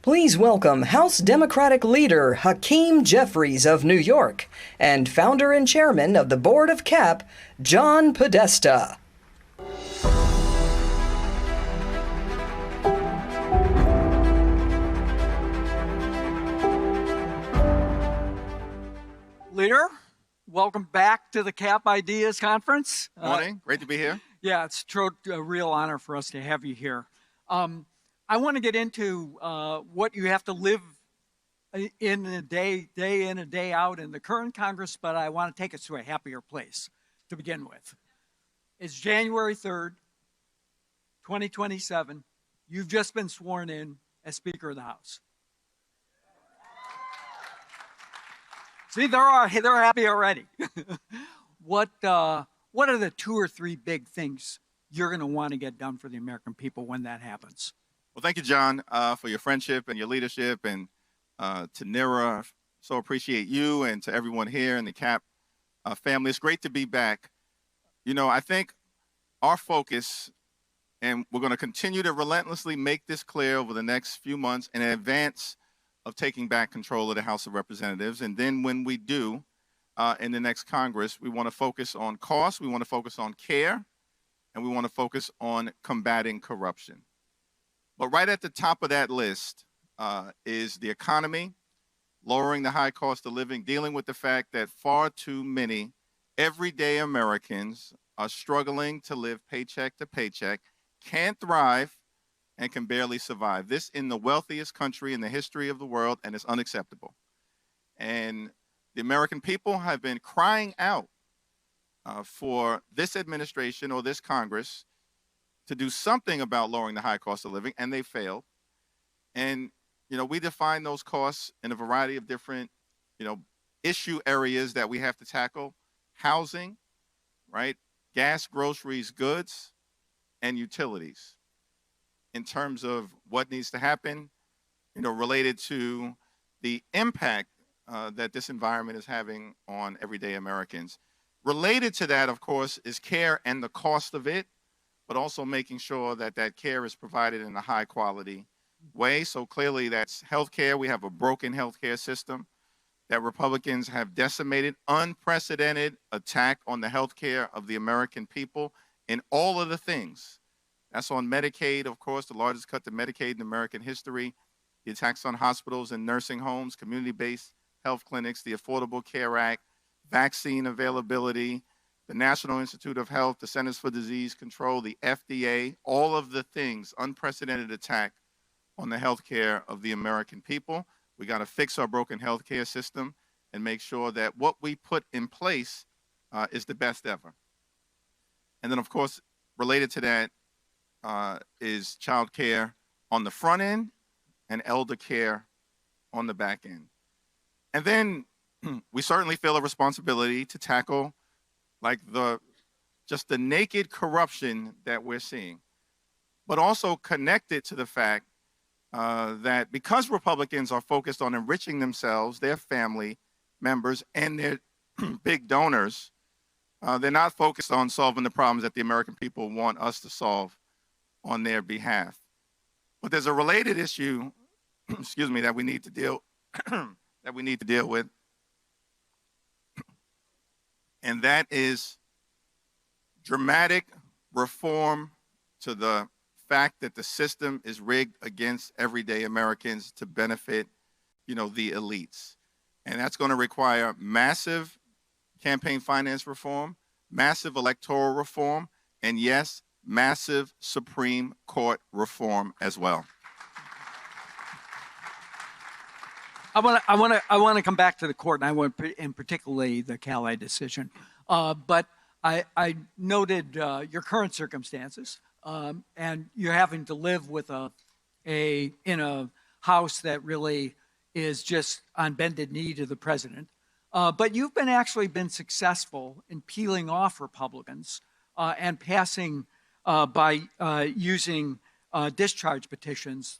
Please welcome House Democratic leader Hakeem Jeffries of New York and founder and chairman of the Board of CAP, John Podesta. Leader, welcome back to the CAP Ideas Conference. Morning. Great to be here. Yeah, it's a real honor for us to have you here. I want to get into what you have to live in a day in and day out in the current Congress, but I want to take us to a happier place to begin with. It's January 3rd, 2027. You've just been sworn in as Speaker of the House. See, they're happy already. What are the 2 or 3 big things you're going to want to get done for the American people when that happens? Well, thank you, John, for your friendship and your leadership, and to NERA. So appreciate you, and to everyone here in the CAP family. It's great to be back. You know, I think our focus, and we're going to continue to relentlessly make this clear over the next few months in advance of taking back control of the House of Representatives. And then when we do, in the next Congress, we want to focus on cost, we want to focus on care, and we want to focus on combating corruption. But right at the top of that list is the economy, lowering the high cost of living, dealing with the fact that far too many everyday Americans are struggling to live paycheck to paycheck, can't thrive, and can barely survive. This in the wealthiest country in the history of the world, and it's unacceptable. And the American people have been crying out for this administration or this Congress to do something about lowering the high cost of living, and they failed. And, you know, we define those costs in a variety of different, issue areas that we have to tackle: housing, right? Gas, groceries, goods, and utilities. In terms of what needs to happen, related to the impact that this environment is having on everyday Americans. Related to that, of course, is care and the cost of it, but also making sure that that care is provided in a high quality way. So clearly that's healthcare. We have a broken healthcare system that Republicans have decimated, unprecedented attack on the healthcare of the American people in all of the things. That's on Medicaid, of course, the largest cut to Medicaid in American history, the attacks on hospitals and nursing homes, community-based health clinics, the Affordable Care Act, vaccine availability, the National Institute of Health, the Centers for Disease Control, the FDA, all of the things, unprecedented attack on the healthcare of the American people. We got to fix our broken healthcare system and make sure that what we put in place is the best ever. And then, of course, related to that, is child care on the front end and elder care on the back end. And then we certainly feel a responsibility to tackle just the naked corruption that we're seeing, but also connect it to the fact that because Republicans are focused on enriching themselves, their family members, and their big donors, they're not focused on solving the problems that the American people want us to solve on their behalf. But there's a related issue, that we need to deal with, and that is dramatic reform to the fact that the system is rigged against everyday Americans to benefit, the elites. And that's going to require massive campaign finance reform, massive electoral reform, and yes, massive Supreme Court reform as well. I want to come back to the court, and I want, in particularly, the Calais decision. But I noted your current circumstances, and you're having to live with in a house that really is just on bended knee to the president. But you've actually been successful in peeling off Republicans and passing by using discharge petitions,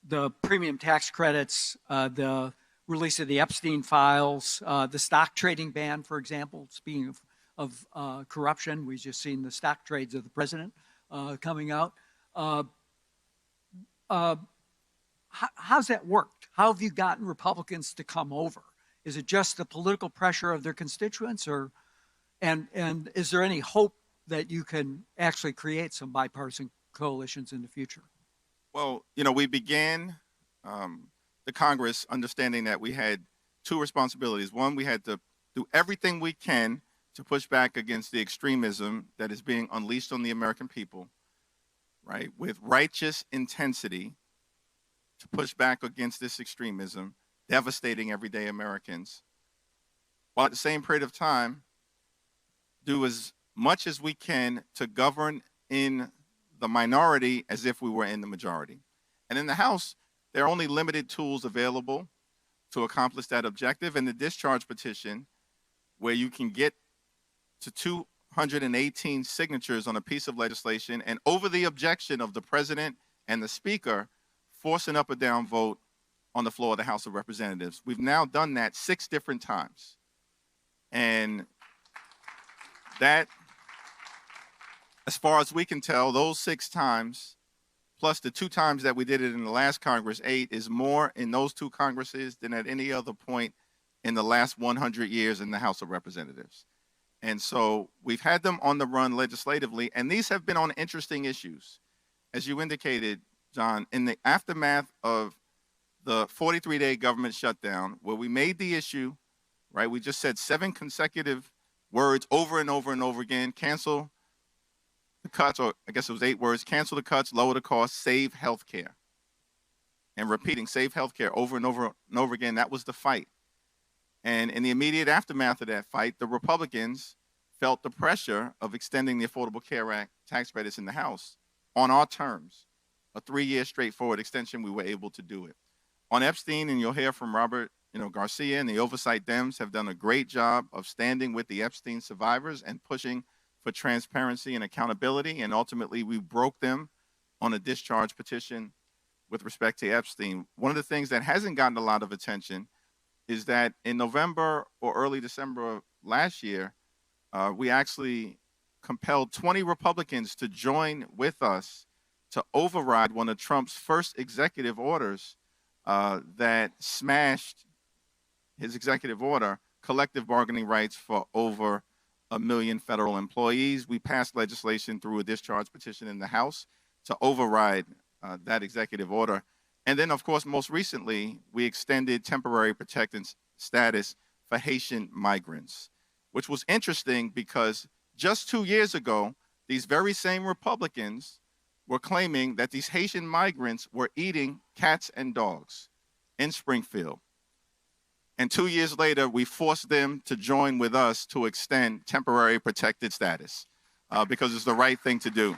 the premium tax credits, the release of the Epstein files, the stock trading ban, for example. Speaking of corruption, we've just seen the stock trades of the president coming out. how's that worked? How have you gotten Republicans to come over? Is it just the political pressure of their constituents, and is there any hope that you can actually create some bipartisan coalitions in the future? Well, we began the Congress understanding that we had two responsibilities. One, we had to do everything we can to push back against the extremism that is being unleashed on the American people, right, with righteous intensity to push back against this extremism, devastating everyday Americans, while at the same period of time, do as much as we can to govern in the minority as if we were in the majority. And in the House, there are only limited tools available to accomplish that objective. And the discharge petition, where you can get to 218 signatures on a piece of legislation, and over the objection of the president and the speaker, force an up or down vote on the floor of the House of Representatives. We've now done that 6 different times. And that, as far as we can tell, those 6 times, plus the 2 times that we did it in the last Congress, 8, is more in those 2 Congresses than at any other point in the last 100 years in the House of Representatives. And so we've had them on the run legislatively, and these have been on interesting issues. As you indicated, John, in the aftermath of the 43-day government shutdown, where we made the issue, right, we just said 7 consecutive words over and over and over again: cancel the cuts, or I guess it was 8 words: cancel the cuts, lower the cost, save healthcare. And repeating save healthcare over and over and over again. That was the fight. And in the immediate aftermath of that fight, the Republicans felt the pressure of extending the Affordable Care Act tax credits in the House on our terms. A 3-year straightforward extension, we were able to do it. On Epstein, and you'll hear from Robert Garcia, and the Oversight Dems have done a great job of standing with the Epstein survivors and pushing for transparency and accountability, and ultimately we broke them on a discharge petition with respect to Epstein. One of the things that hasn't gotten a lot of attention is that in November or early December of last year, we actually compelled 20 Republicans to join with us to override one of Trump's first executive orders that smashed his executive order, collective bargaining rights for over 1 million federal employees. We passed legislation through a discharge petition in the House to override that executive order. And then, of course, most recently, we extended temporary protected status for Haitian migrants, which was interesting because just 2 years ago, these very same Republicans were claiming that these Haitian migrants were eating cats and dogs in Springfield. And 2 years later, we forced them to join with us to extend temporary protected status because it's the right thing to do.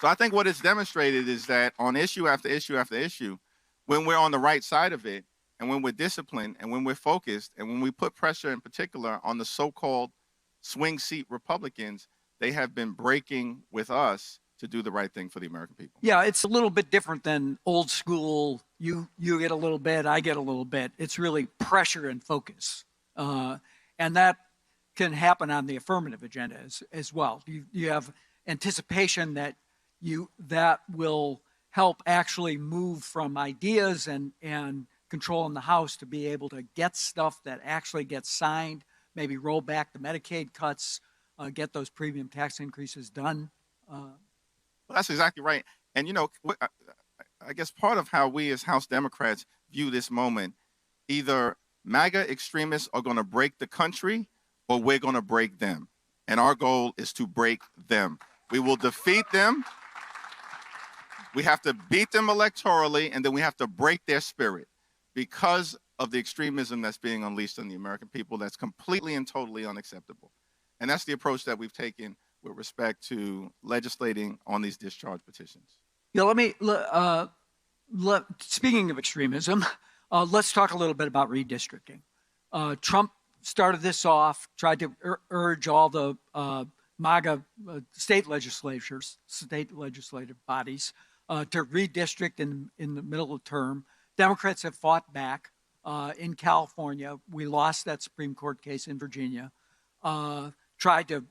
So I think what it's demonstrated is that on issue after issue after issue, when we're on the right side of it, and when we're disciplined, and when we're focused, and when we put pressure in particular on the so-called swing seat Republicans, they have been breaking with us to do the right thing for the American people. Yeah, it's a little bit different than old school. You get a little bit, I get a little bit. It's really pressure and focus. And that can happen on the affirmative agenda as well. You have anticipation that will help actually move from ideas and control in the House to be able to get stuff that actually gets signed, maybe roll back the Medicaid cuts, get those premium tax increases done. Well, that's exactly right. And, I guess part of how we as House Democrats view this moment, either MAGA extremists are going to break the country or we're going to break them. And our goal is to break them. We will defeat them. We have to beat them electorally, and then we have to break their spirit because of the extremism that's being unleashed on the American people. That's completely and totally unacceptable. And that's the approach that we've taken with respect to legislating on these discharge petitions. Yeah, speaking of extremism, let's talk a little bit about redistricting. Trump started this off, tried to urge all the MAGA state legislative bodies to redistrict in the middle of term. Democrats have fought back. In California, we lost that Supreme Court case in Virginia, tried to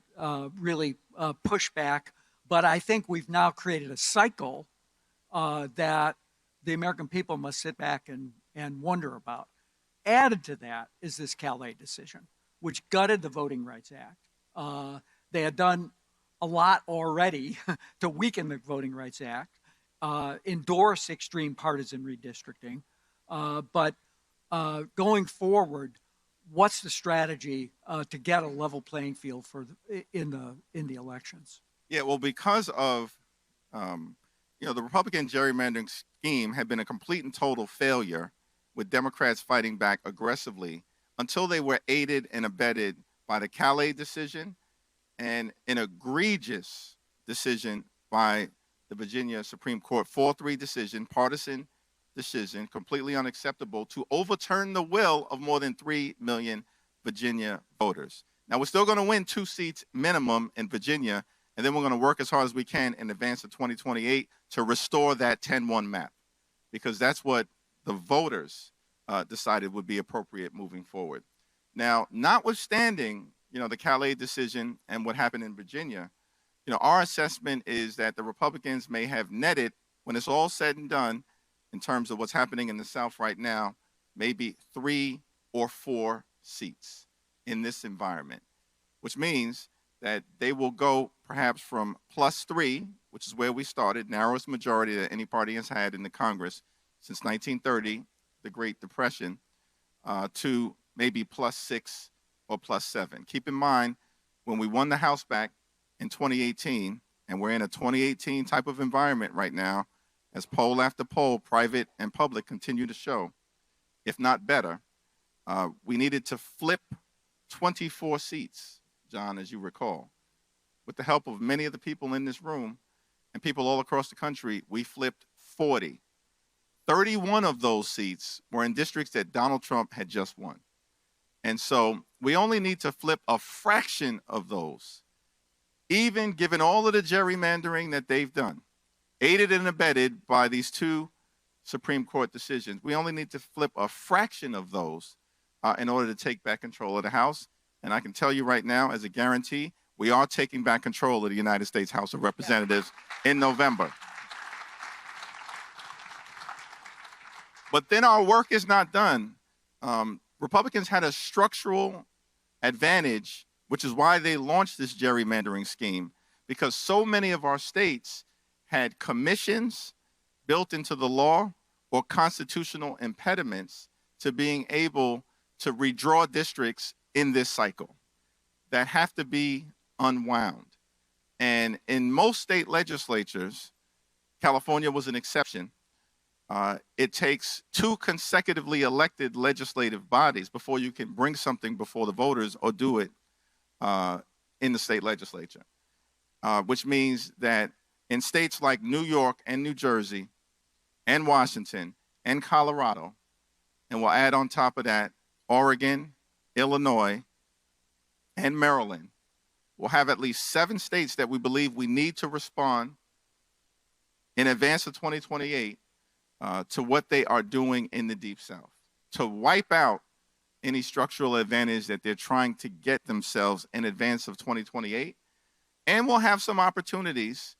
really push back. But I think we've now created a cycle that the American people must sit back and wonder about. Added to that is this Calais decision, which gutted the Voting Rights Act. They had done a lot already to weaken the Voting Rights Act, endorse extreme partisan redistricting, but going forward, what's the strategy to get a level playing field in the elections? Yeah, well, because of the Republican gerrymandering scheme had been a complete and total failure, with Democrats fighting back aggressively until they were aided and abetted by the Calais decision and an egregious decision by the Virginia Supreme Court, 4-3 decision, partisan decision, completely unacceptable, to overturn the will of more than 3 million Virginia voters. Now, we're still going to win 2 seats minimum in Virginia, and then we're going to work as hard as we can in advance of 2028 to restore that 10-1 map, because that's what the voters decided would be appropriate moving forward. Now, notwithstanding, the Calais decision and what happened in Virginia, our assessment is that the Republicans may have netted, when it's all said and done, in terms of what's happening in the South right now, maybe 3 or 4 seats in this environment, which means that they will go perhaps from +3, which is where we started, narrowest majority that any party has had in the Congress since 1930, the Great Depression, to maybe +6 or +7. Keep in mind, when we won the House back in 2018, and we're in a 2018 type of environment right now, as poll after poll, private and public, continue to show, if not better, we needed to flip 24 seats, John, as you recall. With the help of many of the people in this room and people all across the country, we flipped 40. 31 of those seats were in districts that Donald Trump had just won. And so we only need to flip a fraction of those, even given all of the gerrymandering that they've done, aided and abetted by these 2 Supreme Court decisions. We only need to flip a fraction of those in order to take back control of the House. And I can tell you right now, as a guarantee, we are taking back control of the United States House of Representatives in November. But then our work is not done. Republicans had a structural advantage, which is why they launched this gerrymandering scheme, because so many of our states had commissions built into the law or constitutional impediments to being able to redraw districts in this cycle that have to be unwound. And in most state legislatures, California was an exception. It takes 2 consecutively elected legislative bodies before you can bring something before the voters or do it in the state legislature, which means that in states like New York and New Jersey and Washington and Colorado, and we'll add on top of that Oregon, Illinois, and Maryland, we'll have at least 7 states that we believe we need to respond in advance of 2028 to what they are doing in the Deep South, to wipe out any structural advantage that they're trying to get themselves in advance of 2028. And we'll have some opportunities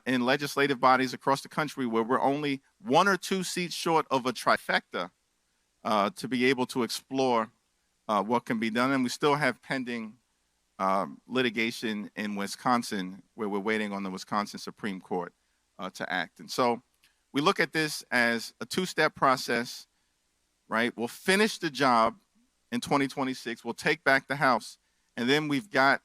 in legislative bodies across the country where we're only 1 or 2 seats short of a trifecta to be able to explore what can be done. And we still have pending litigation in Wisconsin where we're waiting on the Wisconsin Supreme Court to act. And so we look at this as a 2-step process, right? We'll finish the job in 2026. We'll take back the House. And then we've got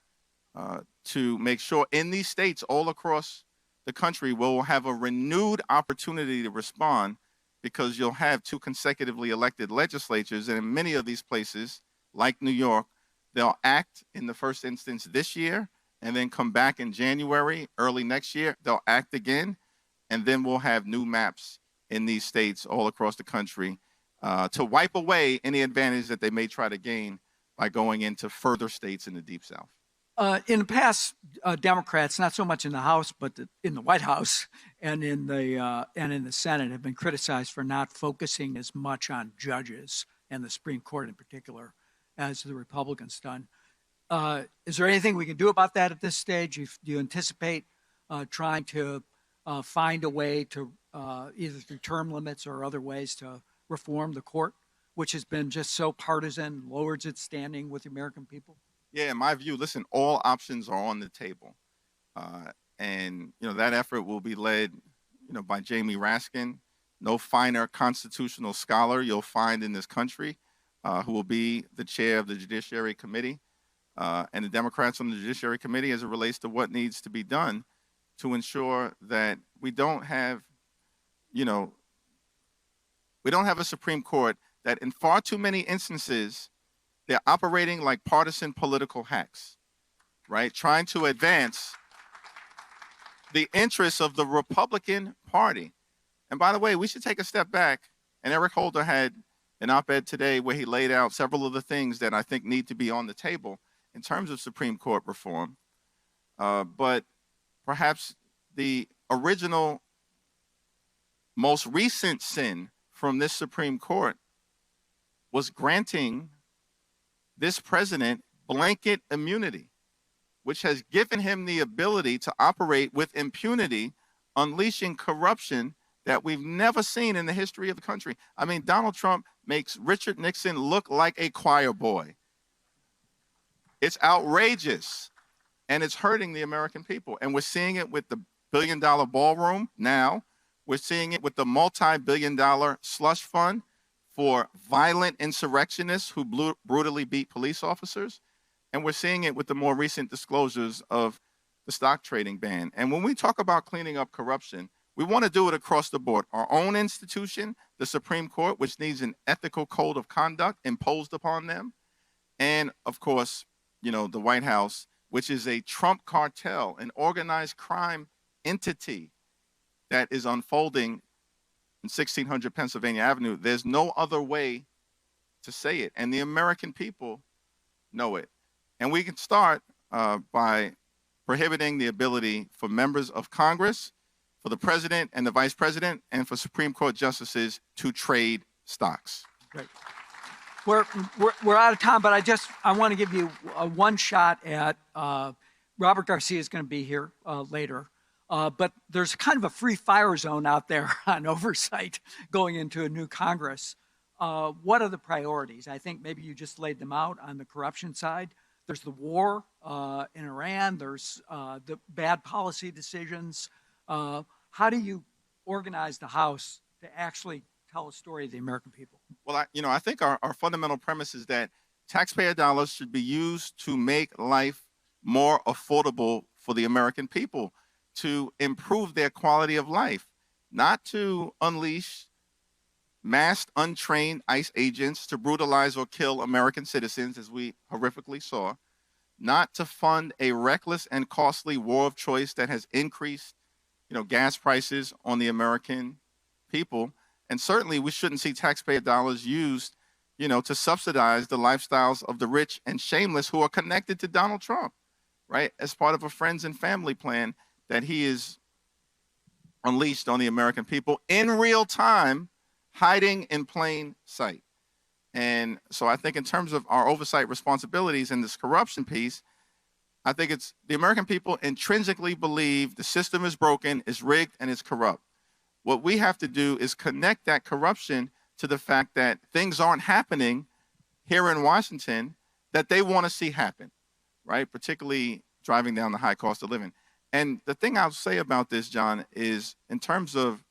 to make sure in these states all across the country we'll have a renewed opportunity to respond, because you'll have 2 consecutively elected legislatures. And in many of these places, like New York, they'll act in the first instance this year and then come back in January, early next year. They'll act again. And then we'll have new maps in these states all across the country to wipe away any advantage that they may try to gain by going into further states in the Deep South. In the past, Democrats, not so much in the House, but in the White House and in the Senate, have been criticized for not focusing as much on judges and the Supreme Court in particular as the Republicans done. Is there anything we can do about that at this stage? Do you anticipate trying to find a way to either through term limits or other ways to reform the court, which has been just so partisan, lowers its standing with the American people? Yeah, in my view, listen, all options are on the table. And, that effort will be led, by Jamie Raskin, no finer constitutional scholar you'll find in this country, who will be the chair of the Judiciary Committee, and the Democrats on the Judiciary Committee as it relates to what needs to be done to ensure that we don't have a Supreme Court that in far too many instances, they're operating like partisan political hacks, right? Trying to advance the interests of the Republican Party. And by the way, we should take a step back. And Eric Holder had an op-ed today where he laid out several of the things that I think need to be on the table in terms of Supreme Court reform. But perhaps the original, most recent sin from this Supreme Court was granting this president blanket immunity, which has given him the ability to operate with impunity, unleashing corruption that we've never seen in the history of the country. I mean, Donald Trump makes Richard Nixon look like a choir boy. It's outrageous, and it's hurting the American people. And we're seeing it with the billion-dollar ballroom now. We're seeing it with the multi-billion-dollar slush fund for violent insurrectionists who brutally beat police officers. And we're seeing it with the more recent disclosures of the stock trading ban. And when we talk about cleaning up corruption, we want to do it across the board. Our own institution, the Supreme Court, which needs an ethical code of conduct imposed upon them. And of course, the White House, which is a Trump cartel, an organized crime entity that is unfolding in 1600 Pennsylvania Avenue. There's no other way to say it. And the American people know it. And we can start by prohibiting the ability for members of Congress, for the president and the vice president, and for Supreme Court justices to trade stocks. Great. We're out of time, but I want to give you one shot at Robert Garcia is going to be here later. But there's kind of a free fire zone out there on oversight going into a new Congress. What are the priorities? I think maybe you just laid them out on the corruption side. There's the war in Iran. There's the bad policy decisions. How do you organize the House to actually tell a story of the American people? Well, I think our fundamental premise is that taxpayer dollars should be used to make life more affordable for the American people, to improve their quality of life, not to unleash masked, untrained ICE agents to brutalize or kill American citizens, as we horrifically saw, not to fund a reckless and costly war of choice that has increased, gas prices on the American people. And certainly we shouldn't see taxpayer dollars used, to subsidize the lifestyles of the rich and shameless who are connected to Donald Trump, right? As part of a friends and family plan that he is unleashed on the American people in real time, hiding in plain sight. And so I think in terms of our oversight responsibilities in this corruption piece, I think it's the American people intrinsically believe the system is broken, is rigged, and is corrupt. What we have to do is connect that corruption to the fact that things aren't happening here in Washington that they want to see happen, right? Particularly driving down the high cost of living. And the thing I'll say about this, John, is in terms of,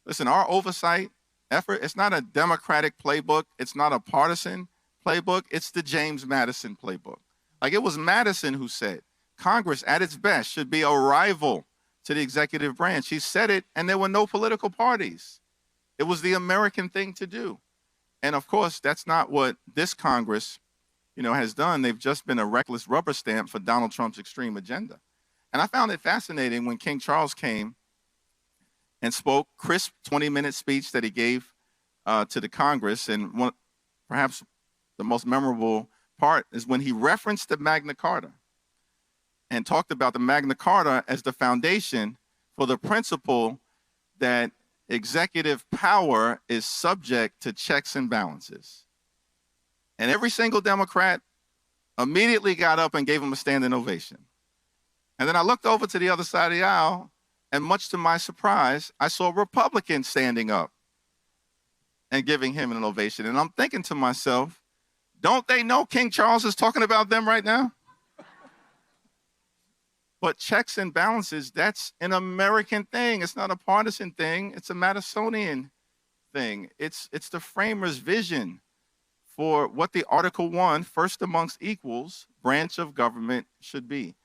listen, our oversight effort, it's not a Democratic playbook. It's not a partisan playbook. It's the James Madison playbook. Like, it was Madison who said Congress at its best should be a rival to the executive branch. He said it, and there were no political parties. It was the American thing to do. And of course, that's not what this Congress, has done. They've just been a reckless rubber stamp for Donald Trump's extreme agenda. And I found it fascinating when King Charles came and spoke, crisp 20-minute speech that he gave to the Congress. And perhaps the most memorable part is when he referenced the Magna Carta and talked about the Magna Carta as the foundation for the principle that executive power is subject to checks and balances. And every single Democrat immediately got up and gave him a standing ovation. And then I looked over to the other side of the aisle, And much to my surprise, I saw Republicans standing up and giving him an ovation. And I'm thinking to myself, don't they know King Charles is talking about them right now? But checks and balances, that's an American thing. It's not a partisan thing. It's a Madisonian thing. It's the framers' vision for what the Article 1, first amongst equals, branch of government should be.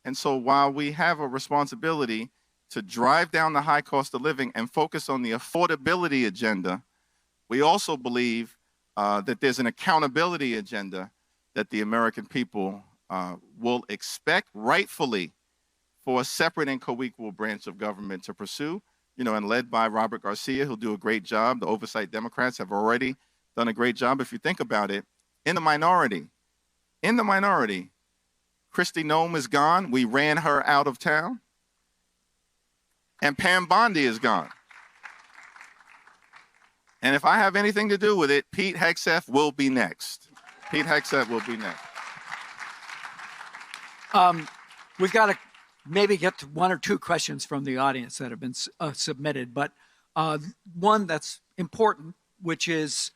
And so while we have a responsibility to drive down the high cost of living and focus on the affordability agenda, we also believe that there's an accountability agenda that the American people will expect rightfully for a separate and co-equal branch of government to pursue, and led by Robert Garcia, who'll do a great job. The oversight Democrats have already done a great job. If you think about it, in the minority, Kristi Noem is gone. We ran her out of town. And Pam Bondi is gone. And if I have anything to do with it, Pete Hegseth will be next. Pete Hegseth will be next. We've got to maybe get to one or two questions from the audience that have been submitted, but one that's important, which is,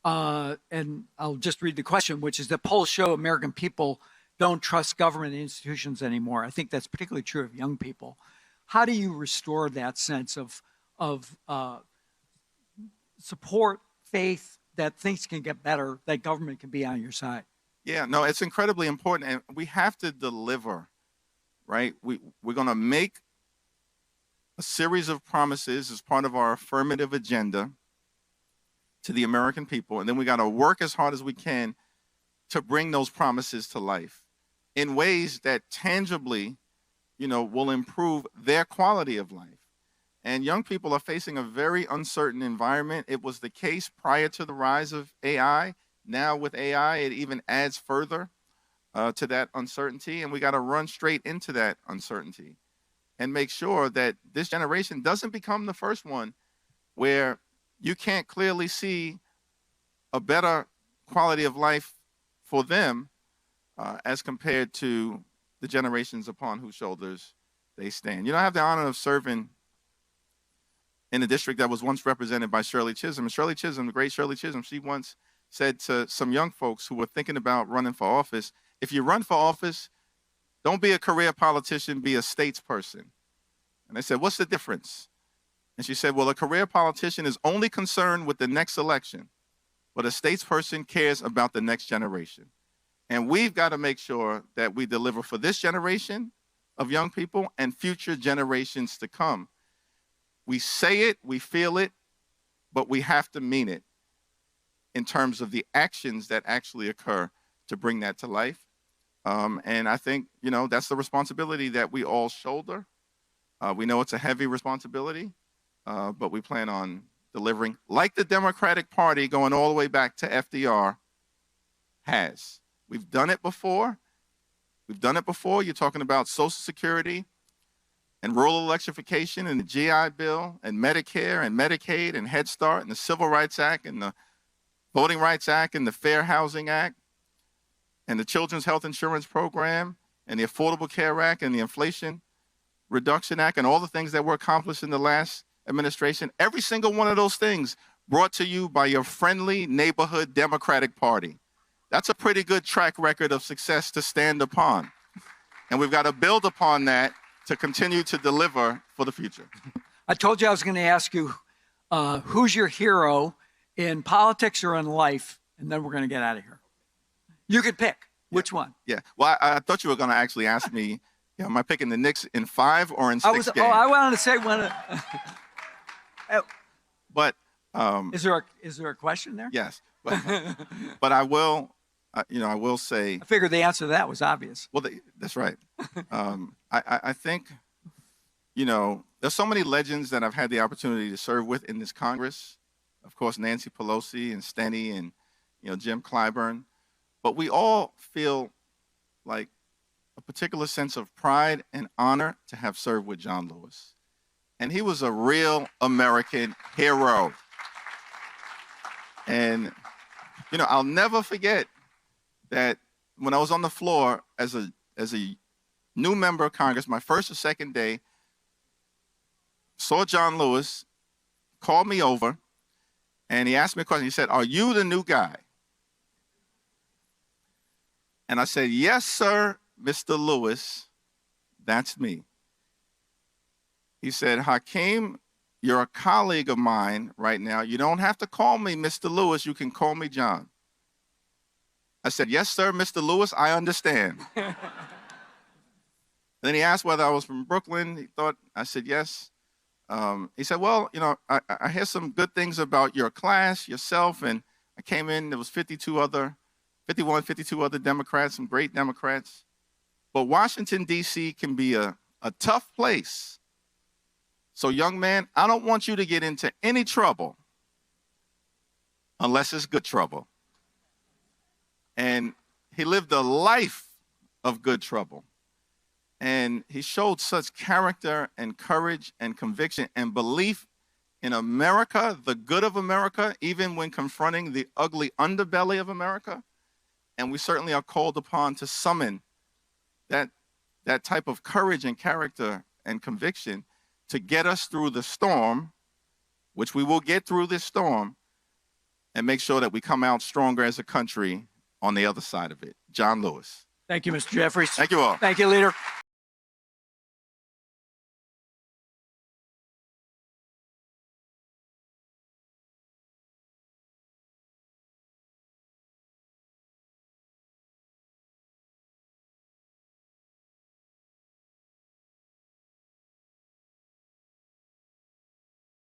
and I'll just read the question, which is that polls show American people don't trust government institutions anymore. I think that's particularly true of young people. How do you restore that sense of support, faith, that things can get better, that government can be on your side? Yeah, no, it's incredibly important, and we have to deliver, right? We're going to make a series of promises as part of our affirmative agenda to the American people, and then we got to work as hard as we can to bring those promises to life in ways that tangibly, will improve their quality of life. And young people are facing a very uncertain environment. It was the case prior to the rise of AI. Now with AI, it even adds further to that uncertainty, and we got to run straight into that uncertainty and make sure that this generation doesn't become the first one where you can't clearly see a better quality of life for them as compared to the generations upon whose shoulders they stand. I have the honor of serving in a district that was once represented by Shirley Chisholm. And Shirley Chisholm, the great Shirley Chisholm, she once said to some young folks who were thinking about running for office, if you run for office, don't be a career politician, be a statesperson. And I said, what's the difference? And she said, well, a career politician is only concerned with the next election, but a statesperson cares about the next generation. And we've got to make sure that we deliver for this generation of young people and future generations to come. We say it, we feel it, but we have to mean it in terms of the actions that actually occur to bring that to life. And I think, that's the responsibility that we all shoulder. We know it's a heavy responsibility, but we plan on delivering, like the Democratic Party going all the way back to FDR has. We've done it before. You're talking about Social Security and rural electrification and the GI Bill and Medicare and Medicaid and Head Start and the Civil Rights Act and the Voting Rights Act and the Fair Housing Act and the Children's Health Insurance Program and the Affordable Care Act and the Inflation Reduction Act and all the things that were accomplished in the last administration. Every single one of those things brought to you by your friendly neighborhood Democratic Party. That's a pretty good track record of success to stand upon. And we've got to build upon that to continue to deliver for the future. I told you I was going to ask you, who's your hero in politics or in life? And then we're going to get out of here. You could pick. Which one? Yeah. Well, I thought you were going to actually ask me, am I picking the Knicks in 5 or in 6 games? I wanted to say one. But is there a question there? Yes. But I will. I will say. I figured the answer to that was obvious. Well, that's right. I think, there's so many legends that I've had the opportunity to serve with in this Congress. Of course, Nancy Pelosi and Steny and, Jim Clyburn. But we all feel like a particular sense of pride and honor to have served with John Lewis. And he was a real American hero. And, I'll never forget that when I was on the floor as a new member of Congress, my first or second day, saw John Lewis, called me over, and he asked me a question. He said, "Are you the new guy?" And I said, "Yes, sir, Mr. Lewis, that's me." He said, "Hakeem, you're a colleague of mine right now. You don't have to call me Mr. Lewis. You can call me John." I said, "Yes, sir, Mr. Lewis, I understand." Then he asked whether I was from Brooklyn. He thought, I said, yes. He said, "Well, you know, I hear some good things about your class, yourself." And I came in, there was 52 other Democrats, some great Democrats. But Washington, D.C. can be a tough place. So, young man, I don't want you to get into any trouble unless it's good trouble. And he lived a life of good trouble. And he showed such character and courage and conviction and belief in America, the good of America, even when confronting the ugly underbelly of America. And we certainly are called upon to summon that type of courage and character and conviction to get us through the storm, which we will get through this storm, and make sure that we come out stronger as a country on the other side of it. John Lewis. Thank you, Mr. Jeffries. Thank you all. Thank you, Leader.